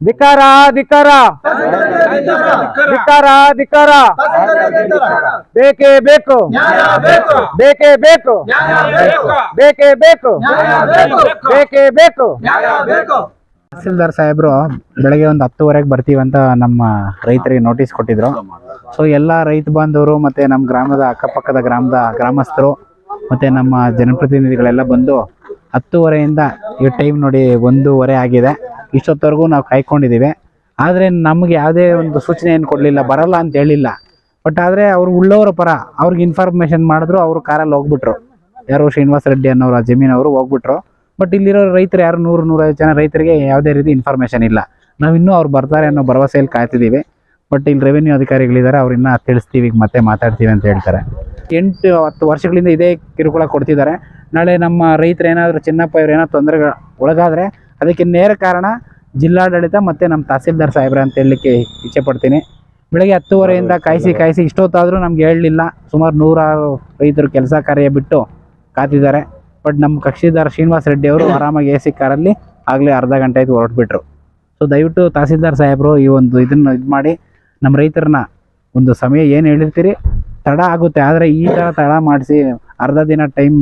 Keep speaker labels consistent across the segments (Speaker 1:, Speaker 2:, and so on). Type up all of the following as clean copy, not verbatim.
Speaker 1: ಧಿಕಾರ ಧಿಕಾರ ಧಿಕಾರ ಧಿಕಾರ ಬೇಕೇ ಬೇಕು ಬೇಕೇ ಬೇಕು ಬೇಕೇ ಬೇಕು ಬೇಕೇ ಬೇಕು. ತಹಸೀಲ್ದಾರ್ ಸಾಹೇಬ್ರು ಬೆಳಗ್ಗೆ ಒಂದು 10:30ಗೆ ಬರ್ತೀವಂತ ನಮ್ಮ ರೈತರಿಗೆ ನೋಟಿಸ್ ಕೊಟ್ಟಿದ್ರು. ಸೊ ಎಲ್ಲ ರೈತ ಬಾಂಧವರು ಮತ್ತು ನಮ್ಮ ಗ್ರಾಮದ ಅಕ್ಕಪಕ್ಕದ ಗ್ರಾಮಸ್ಥರು ಮತ್ತು ನಮ್ಮ ಜನಪ್ರತಿನಿಧಿಗಳೆಲ್ಲ ಬಂದು 10:30ಯಿಂದ ಈ ಟೈಮ್ ನೋಡಿ 1:15 ಆಗಿದೆ. ಇಷ್ಟೊತ್ತವರೆಗೂ ನಾವು ಕಾಯ್ಕೊಂಡಿದ್ದೀವಿ. ಆದರೆ ನಮಗೆ ಯಾವುದೇ ಒಂದು ಸೂಚನೆ ಏನು ಕೊಡಲಿಲ್ಲ, ಬರಲ್ಲ ಅಂತ ಹೇಳಿಲ್ಲ. ಬಟ್ ಆದರೆ ಅವ್ರು ಉಳ್ಳವರ ಪರ ಅವ್ರಿಗೆ ಇನ್ಫಾರ್ಮೇಷನ್ ಮಾಡಿದ್ರು. ಅವರು ಕಾರಲ್ಲಿ ಹೋಗ್ಬಿಟ್ರು. ಯಾರು ಶ್ರೀನಿವಾಸ ರೆಡ್ಡಿ ಅನ್ನೋರು ಜಮೀನವರು ಹೋಗ್ಬಿಟ್ರು. ಬಟ್ ಇಲ್ಲಿರೋ ರೈತರು ಯಾರು 100-150 ಜನ ರೈತರಿಗೆ ಯಾವುದೇ ರೀತಿ ಇನ್ಫಾರ್ಮೇಷನ್ ಇಲ್ಲ. ನಾವಿನ್ನೂ ಅವ್ರು ಬರ್ತಾರೆ ಅನ್ನೋ ಭರವಸೆಯಲ್ಲಿ ಕಾಯ್ತಿದ್ದೀವಿ. ಬಟ್ ಇಲ್ಲಿ ರೆವೆನ್ಯೂ ಅಧಿಕಾರಿಗಳಿದ್ದಾರೆ, ಅವ್ರನ್ನ ತಿಳಿಸ್ತೀವಿ, ಈಗ ಮತ್ತೆ ಮಾತಾಡ್ತೀವಿ ಅಂತ ಹೇಳ್ತಾರೆ. 8-10 ವರ್ಷಗಳಿಂದ ಇದೇ ಕಿರುಕುಳ ಕೊಡ್ತಿದ್ದಾರೆ. ನಾಳೆ ನಮ್ಮ ರೈತರು ಏನಾದರೂ ಚಿನ್ನಪ್ಪ ಇವ್ರು ಏನಾದ್ರು ತೊಂದರೆಗೆ ಒಳಗಾದರೆ ಅದಕ್ಕೆ ನೇರ ಕಾರಣ ಜಿಲ್ಲಾಡಳಿತ ಮತ್ತು ನಮ್ಮ ತಹಸೀಲ್ದಾರ್ ಸಾಹೇಬ್ರೆ ಅಂತ ಹೇಳಲಿಕ್ಕೆ ಇಚ್ಛೆ ಪಡ್ತೀನಿ. ಬೆಳಗ್ಗೆ 10:30ಯಿಂದ ಕಾಯಿಸಿ ಇಷ್ಟೊತ್ತಾದರೂ ನಮ್ಗೆ ಹೇಳಲಿಲ್ಲ. ಸುಮಾರು 100 ರೈತರು ಕೆಲಸ ಕಾರ್ಯ ಬಿಟ್ಟು ಕಾತಿದ್ದಾರೆ. ಬಟ್ ನಮ್ಮ ಕಕ್ಷಿದಾರ ಶ್ರೀನಿವಾಸ ರೆಡ್ಡಿ ಅವರು ಆರಾಮಾಗಿ AC ಕಾರಲ್ಲಿ ಆಗಲೇ ಅರ್ಧ ಗಂಟೆ ಆಯ್ತು ಹೊರಟ್ಬಿಟ್ರು. ಸೊ ದಯವಿಟ್ಟು ತಹಸೀಲ್ದಾರ್ ಸಾಹೇಬರು ಈ ಒಂದು ಇದನ್ನು ಇದು ಮಾಡಿ ನಮ್ಮ ರೈತರನ್ನ ಒಂದು ಸಮಯ ಏನು ಹೇಳಿರ್ತೀರಿ ತಡ ಆಗುತ್ತೆ, ಆದರೆ ಈ ಥರ ತಡ ಮಾಡಿಸಿ ಅರ್ಧ ದಿನ ಟೈಮ್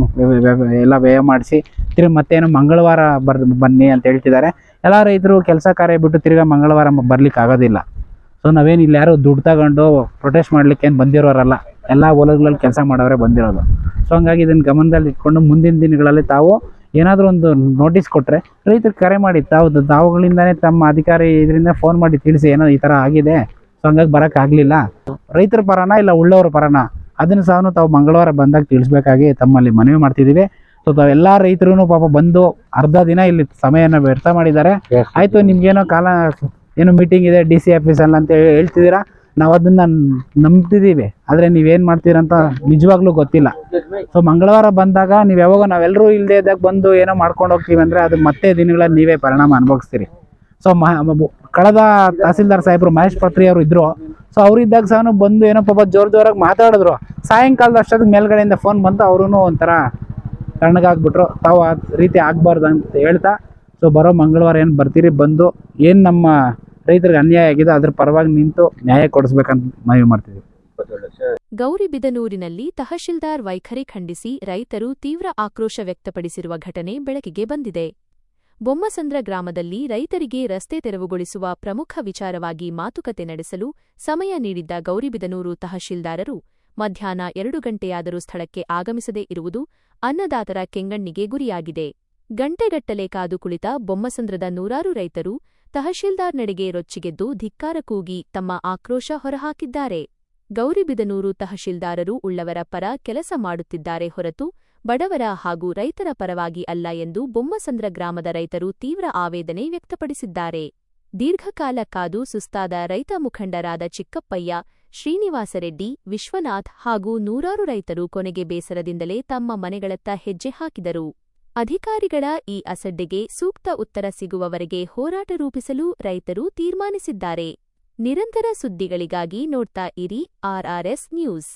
Speaker 1: ಎಲ್ಲ ವ್ಯಯ ಮಾಡಿಸಿ ತಿರುಗಿ ಮತ್ತೇನೋ ಮಂಗಳವಾರ ಬನ್ನಿ ಅಂತ ಹೇಳ್ತಿದ್ದಾರೆ. ಎಲ್ಲ ರೈತರು ಕೆಲಸ ಕಾರ್ಯ ಬಿಟ್ಟು ತಿರ್ಗಿ ಮಂಗಳವಾರ ಬರ್ಲಿಕ್ಕೆ ಆಗೋದಿಲ್ಲ. ಸೊ ನಾವೇನು ಇಲ್ಲಿ ಯಾರು ದುಡ್ಡು ತಗೊಂಡು ಪ್ರೊಟೆಸ್ಟ್ ಮಾಡ್ಲಿಕ್ಕೆ ಏನು ಬಂದಿರೋರಲ್ಲ, ಎಲ್ಲ ಹೊಲಗಳಲ್ಲಿ ಕೆಲಸ ಮಾಡೋರೇ ಬಂದಿರೋದು. ಸೊ ಹಂಗಾಗಿ ಇದನ್ನು ಗಮನದಲ್ಲಿ ಇಟ್ಕೊಂಡು ಮುಂದಿನ ದಿನಗಳಲ್ಲಿ ತಾವು ಏನಾದರೂ ಒಂದು ನೋಟಿಸ್ ಕೊಟ್ಟರೆ ರೈತರಿಗೆ ಕರೆ ಮಾಡಿ ತಾವುಗಳಿಂದನೇ ತಮ್ಮ ಅಧಿಕಾರಿ ಇದರಿಂದ ಫೋನ್ ಮಾಡಿ ತಿಳಿಸಿ ಏನೋ ಈ ಥರ ಆಗಿದೆ, ಸೊ ಹಂಗಾಗಿ ಬರೋಕ್ಕಾಗಲಿಲ್ಲ. ರೈತರ ಪರನ ಇಲ್ಲ ಉಳ್ಳವರ ಪರನ ಅದನ್ನು ಸಹ ತಾವು ಮಂಗಳವಾರ ಬಂದಾಗ ತಿಳಿಸ್ಬೇಕಾಗಿ ತಮ್ಮಲ್ಲಿ ಮನವಿ ಮಾಡ್ತಿದ್ದೀವಿ. ಸೊ ತಾವೆಲ್ಲ ರೈತರು ಪಾಪ ಬಂದು ಅರ್ಧ ದಿನ ಇಲ್ಲಿ ಸಮಯನ ವ್ಯರ್ಥ ಮಾಡಿದ್ದಾರೆ. ಆಯಿತು, ನಿಮ್ಗೇನೋ ಏನೋ ಮೀಟಿಂಗ್ ಇದೆ DC ಆಫೀಸಲ್ಲಿ ಅಂತ ಹೇಳ್ತಿದ್ದೀರಾ, ನಾವು ಅದನ್ನು ನಂಬ್ತಿದ್ದೀವಿ. ಆದರೆ ನೀವೇನು ಮಾಡ್ತೀರಂತ ನಿಜವಾಗ್ಲೂ ಗೊತ್ತಿಲ್ಲ. ಸೊ ಮಂಗಳವಾರ ಬಂದಾಗ ನೀವು ಯಾವಾಗ ನಾವೆಲ್ಲರೂ ಇಲ್ಲದೇ ಇದ್ದಾಗ ಬಂದು ಏನೋ ಮಾಡ್ಕೊಂಡು ಹೋಗ್ತೀವಿ ಅಂದರೆ ಅದು ಮತ್ತೆ ದಿನಗಳಲ್ಲಿ ನೀವೇ ಪರಿಣಾಮ ಅನುಭವಿಸ್ತೀರಿ. ಸೊ ಕಳೆದ ತಹಸೀಲ್ದಾರ್ ಸಾಹೇಬರು ಮಹೇಶ್ ಪತ್ರಿ ಅವರು ಇದ್ದರು. ಸೊ ಅವರಿದ್ದಾಗ ಸಹ ಬಂದು ಏನೋ ಪಾಪ ಜೋರಾಗಿ ಮಾತಾಡಿದ್ರು. ಸಾಯಂಕಾಲದ ಅಷ್ಟೊತ್ತಿಗೆ ಮೇಲ್ಗಡೆಯಿಂದ ಫೋನ್ ಬಂತು, ಅವರೂ ಒಂಥರ ತಣ್ಣಗಾಗ್ಬಿಟ್ರು. ತಾವು ಆ ರೀತಿ ಆಗಬಾರ್ದು ಅಂತ ಹೇಳ್ತಾ, ಸೊ ಬರೋ ಮಂಗಳವಾರ ಏನು ಬರ್ತೀರಿ, ಬಂದು ಏನು ನಮ್ಮ ರೈತರಿಗೆ ಅನ್ಯಾಯ ಆಗಿದೆ ಅದ್ರ ಪರವಾಗಿ ನಿಂತು ನ್ಯಾಯ ಕೊಡಿಸ್ಬೇಕಂತ ಮನವಿ ಮಾಡ್ತೀವಿ.
Speaker 2: ಗೌರಿಬಿದನೂರಿನಲ್ಲಿ ತಹಶೀಲ್ದಾರ್ ವೈಖರಿ ಖಂಡಿಸಿ ರೈತರು ತೀವ್ರ ಆಕ್ರೋಶ ವ್ಯಕ್ತಪಡಿಸಿರುವ ಘಟನೆ ಬೆಳಕಿಗೆ ಬಂದಿದೆ. ಬೊಮ್ಮಸಂದ್ರ ಗ್ರಾಮದಲ್ಲಿ ರೈತರಿಗೆ ರಸ್ತೆ ತೆರವುಗೊಳಿಸುವ ಪ್ರಮುಖ ವಿಚಾರವಾಗಿ ಮಾತುಕತೆ ನಡೆಸಲು ಸಮಯ ನೀಡಿದ್ದ ಗೌರಿಬಿದನೂರು ತಹಶೀಲ್ದಾರರು ಮಧ್ಯಾಹ್ನ 2 ಗಂಟೆಯಾದರೂ ಸ್ಥಳಕ್ಕೆ ಆಗಮಿಸದೇ ಇರುವುದು ಅನ್ನದಾತರ ಕೆಂಗಣ್ಣಿಗೆ ಗುರಿಯಾಗಿದೆ. ಗಂಟೆಗಟ್ಟಲೆ ಕಾದು ಕುಳಿತ ಬೊಮ್ಮಸಂದ್ರದ ನೂರಾರು ರೈತರು ತಹಶೀಲ್ದಾರ್ ನಡೆಗೆ ರೊಚ್ಚಿಗೆದ್ದು ಧಿಕ್ಕಾರ ಕೂಗಿ ತಮ್ಮ ಆಕ್ರೋಶ ಹೊರಹಾಕಿದ್ದಾರೆ. ಗೌರಿಬಿದನೂರು ತಹಶೀಲ್ದಾರರು ಉಳ್ಳವರ ಪರ ಕೆಲಸ ಮಾಡುತ್ತಿದ್ದಾರೆ ಹೊರತು ಬಡವರ ಹಾಗೂ ರೈತರ ಪರವಾಗಿ ಅಲ್ಲ ಎಂದು ಬೊಮ್ಮಸಂದ್ರ ಗ್ರಾಮದ ರೈತರು ತೀವ್ರ ಆವೇದನೆ ವ್ಯಕ್ತಪಡಿಸಿದ್ದಾರೆ. ದೀರ್ಘಕಾಲ ಕಾದು ಸುಸ್ತಾದ ರೈತ ಮುಖಂಡರಾದ ಚಿಕ್ಕಪ್ಪಯ್ಯ, ಶ್ರೀನಿವಾಸರೆಡ್ಡಿ, ವಿಶ್ವನಾಥ್ ಹಾಗೂ ನೂರಾರು ರೈತರು ಕೊನೆಗೆ ಬೇಸರದಿಂದಲೇ ತಮ್ಮ ಮನೆಗಳತ್ತ ಹೆಜ್ಜೆ ಹಾಕಿದರು. ಅಧಿಕಾರಿಗಳ ಈ ಅಸಡ್ಡೆಗೆ ಸೂಕ್ತ ಉತ್ತರ ಸಿಗುವವರೆಗೆ ಹೋರಾಟ ರೂಪಿಸಲು ರೈತರು ತೀರ್ಮಾನಿಸಿದ್ದಾರೆ. ನಿರಂತರ ಸುದ್ದಿಗಳಿಗಾಗಿ ನೋಡ್ತಾ ಇರಿ RRS ನ್ಯೂಸ್.